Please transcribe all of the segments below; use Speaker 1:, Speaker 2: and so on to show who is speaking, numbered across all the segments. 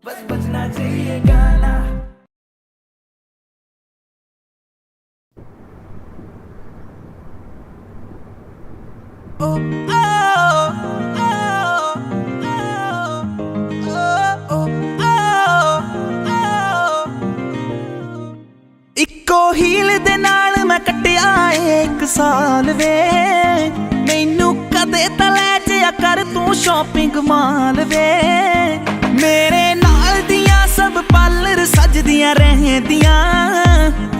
Speaker 1: बस बजना चाहिए गाना। ओ, ओ, ओ, ओ, ओ, इक्को हील दे नाल मैं कट्टिया 1 साल वे मैनू कदे तां लै जिया कर तू शॉपिंग माल वे मेरे नाल दियां सब पार्लर सजदियां रहदियां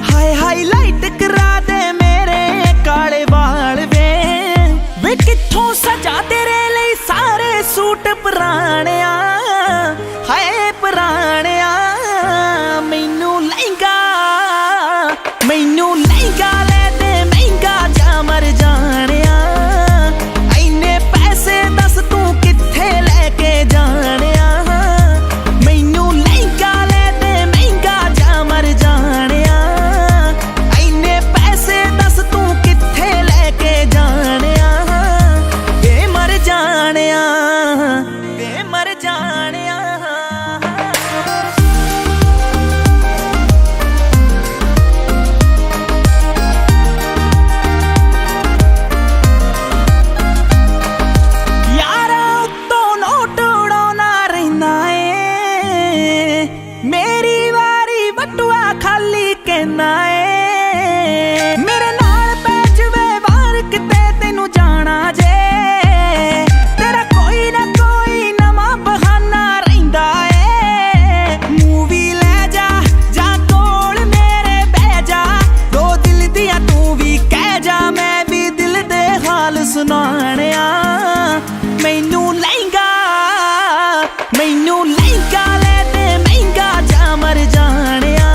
Speaker 1: हाय हाईलाइट करा दे मेरे काले वाल वे कित्थों सजा तेरे लई सारे सूट पुराणिया हाय पुराणिया मैनू लहंगा ले दे महंगा जा मर जाणिया इन्ने पैसे दस तू कित्थे लेके जाणिया मैनू लहंगा ले दे महंगा जा मर जाणिया इन्ने पैसे दस तू कित्थे लेके जाणिया वे मर जाणिया मेरे नाल पै जवे वार किते तेनू जाना जे तेरा कोई ना कोई नवा बहाना रहिंदा ए मूवी ले जा कोल मेरे बह जा दो दिल दियां तू भी कह जा मैं भी दिल दे हाल सुनाणिया मैनू लहंगा ले दे महंगा जा मर जाणिया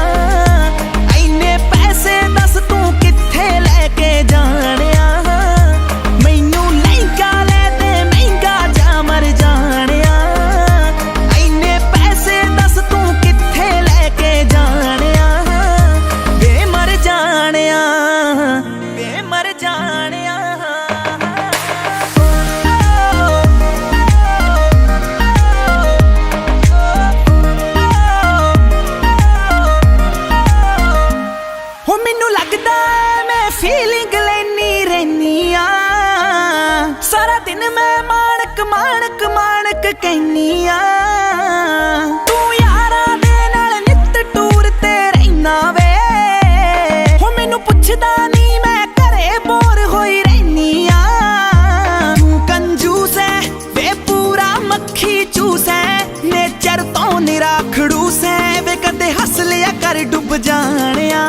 Speaker 1: फीलिंग लेनी रहनी सारा दिन मैं माणक कहनी तू यारा दे नाल नित टूर ते रहना वे हो मैनू पुछदा नहीं मैं घरे बोर होई रहनी तू कंजूस है वे पूरा मक्खी चूस है नेचर तो निरा खड़ूस है वे कदे हस लिया कर डुब जाणिया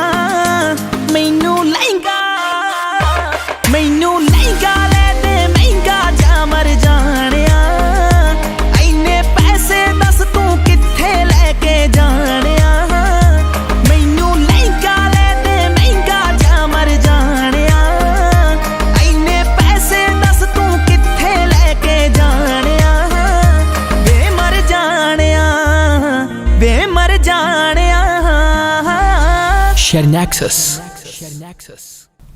Speaker 1: मैनू लहंगा ले दे महंगा जा मर जाणिया इन्ने पैसे दस तू कित्थे लेके जाणिया मैनू लहंगा ले दे महंगा जा मर जाणिया इन्ने पैसे दस तू कित्थे लेके जाणिया वे मर जाणिया
Speaker 2: शेरनैक्सस।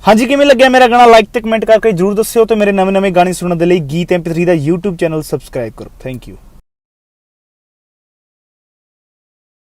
Speaker 3: हाँ जी, किवें लग्या मेरा गाना? लाइक ते कमेंट करके जरूर दस्सिओ ते मेरे नवे गाने सुनने दे लई गीत MP3 दा YouTube चैनल सबसक्राइब करो। Thank you.